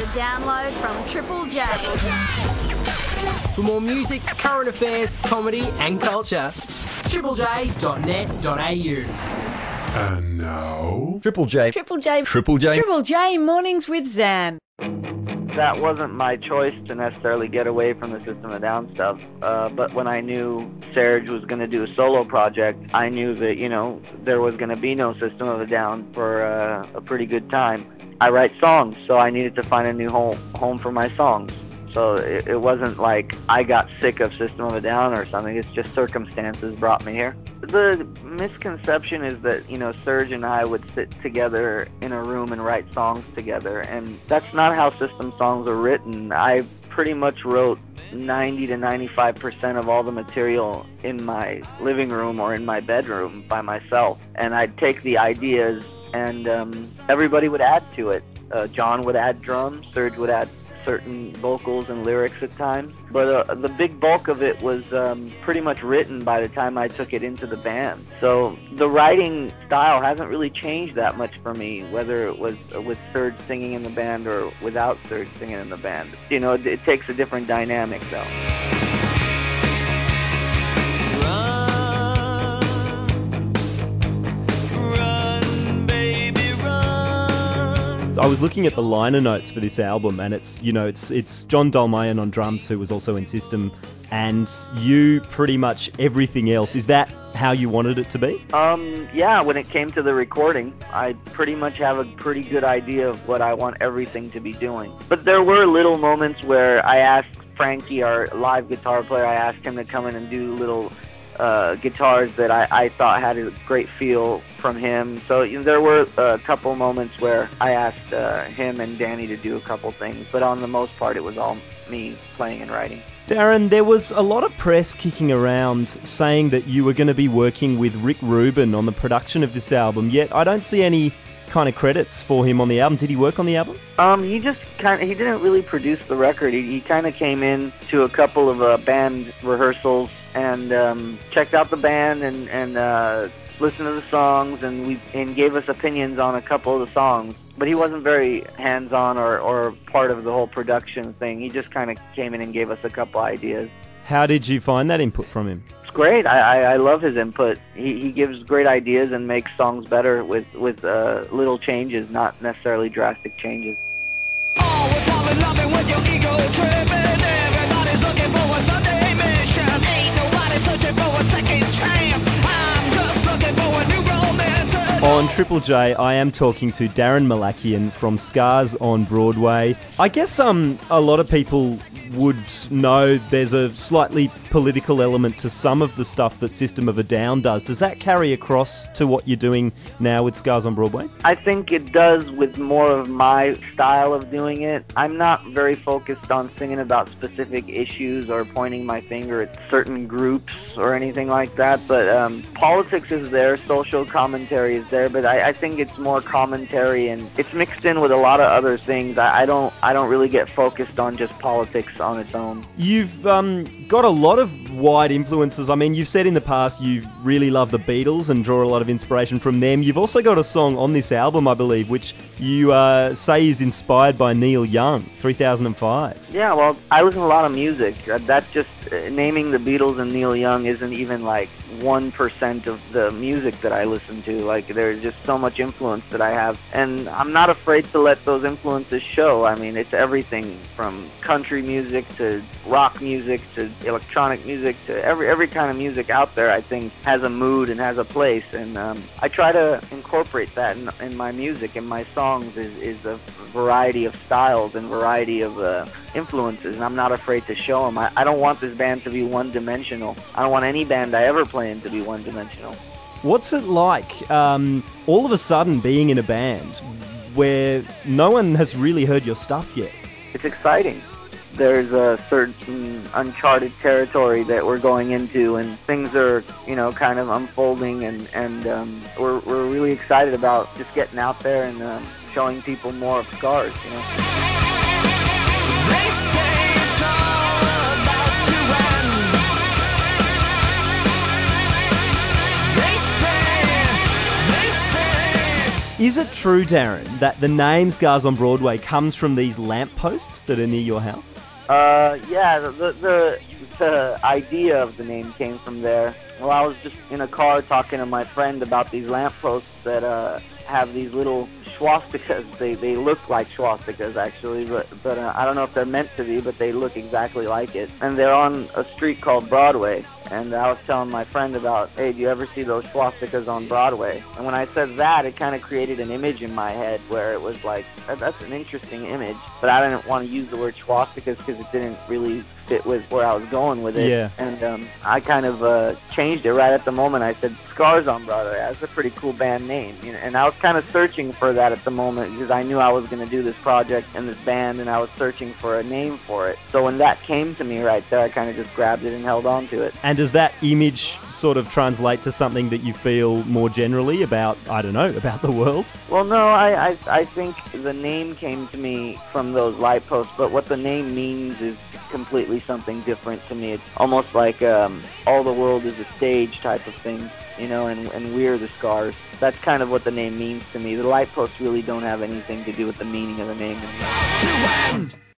is a download from Triple J. For more music, current affairs, comedy and culture, triplej.net.au. And now... Triple J. Triple J Mornings with Zan. That wasn't my choice to necessarily get away from the System of a Down stuff, but when I knew Serge was going to do a solo project, I knew that, there was going to be no System of a Down for a pretty good time. I write songs, so I needed to find a new home for my songs. So it wasn't like I got sick of System of a Down or something. It's just circumstances brought me here. The misconception is that, Serge and I would sit together in a room and write songs together, and that's not how System songs are written. I pretty much wrote 90 to 95% of all the material in my living room or in my bedroom by myself, and I'd take the ideas and everybody would add to it. John would add drums, Serge would add certain vocals and lyrics at times, but the big bulk of it was pretty much written by the time I took it into the band. So the writing style hasn't really changed that much for me, whether it was with Serge singing in the band or without Serge singing in the band. It takes a different dynamic though. I was looking at the liner notes for this album, and it's John Dolmayan on drums, who was also in System, and you pretty much everything else. Is that how you wanted it to be? Yeah, when it came to the recording, I pretty much have a pretty good idea of what I want everything to be doing. But there were little moments where I asked Frankie, our live guitar player, I asked him to come in and do little guitars that I thought had a great feel from him. So there were a couple moments where I asked him and Danny to do a couple things, but on the most part it was all me playing and writing. Darren, there was a lot of press kicking around saying that you were going to be working with Rick Rubin on the production of this album, yet I don't see any kind of credits for him on the album. Did he work on the album? He didn't really produce the record. He kind of came in to a couple of band rehearsals and checked out the band and listened to the songs and gave us opinions on a couple of the songs. But he wasn't very hands-on or part of the whole production thing. He just kind of came in and gave us a couple ideas. How did you find that input from him? It's great. I love his input. He gives great ideas and makes songs better with little changes, not necessarily drastic changes. Oh, we're falling loving with your ego tripping. Everybody's looking for a Sunday mission. Ain't nobody searching for a second chance. I'm just looking for a new romance. On Triple J, I am talking to Daron Malakian from Scars on Broadway. I guess a lot of people would know there's a slightly political element to some of the stuff that System of a Down does. Does that carry across to what you're doing now with Scars on Broadway? I think it does with more of my style of doing it. I'm not very focused on singing about specific issues or pointing my finger at certain groups or anything like that, but politics is there, social commentary is there, but I think it's more commentary and it's mixed in with a lot of other things. I don't really get focused on just politics on its own. You've got a lot of wide influences. I mean, you've said in the past you really love the Beatles and draw a lot of inspiration from them. You've also got a song on this album, I believe, which you say is inspired by Neil Young, 3005. Yeah, well, I listen to a lot of music. That's just, naming the Beatles and Neil Young isn't even like 1% of the music that I listen to. Like, there's just so much influence that I have, and I'm not afraid to let those influences show. I mean, it's everything from country music to rock music to electronic music to every kind of music out there. I think has a mood and has a place, and I try to incorporate that in my music. And my songs is a variety of styles and variety of influences, and I'm not afraid to show them. I don't want this band to be one-dimensional. I don't want any band I ever play in to be one-dimensional. What's it like all of a sudden being in a band where no one has really heard your stuff yet? It's exciting. There's a certain uncharted territory that we're going into, and things are, kind of unfolding, and we're really excited about just getting out there and showing people more of Scars, They say it's all about to end. They say Is it true, Darren, that the name Scars on Broadway comes from these lampposts that are near your house? Yeah, the idea of the name came from there. Well, I was just in a car talking to my friend about these lampposts that have these little swastikas. They look like swastikas, actually, but I don't know if they're meant to be, but they look exactly like it. And they're on a street called Broadway. And I was telling my friend about, hey, do you ever see those swastikas on Broadway? And when I said that, it kind of created an image in my head where it was like, that's an interesting image. But I didn't want to use the word swastikas because it didn't really fit with where I was going with it. Yeah. And I kind of changed it right at the moment. I said, Scars on Broadway. That's a pretty cool band name. You know, and I was kind of searching for that at the moment because I knew I was going to do this project and this band, and I was searching for a name for it. So when that came to me right there, I kind of just grabbed it and held on to it. And does that image sort of translate to something that you feel more generally about, I don't know, about the world? Well, no, I think the name came to me from those light posts, but what the name means is completely something different to me. It's almost like all the world is a stage type of thing, you know, and we're the scars. That's kind of what the name means to me. The light posts really don't have anything to do with the meaning of the name.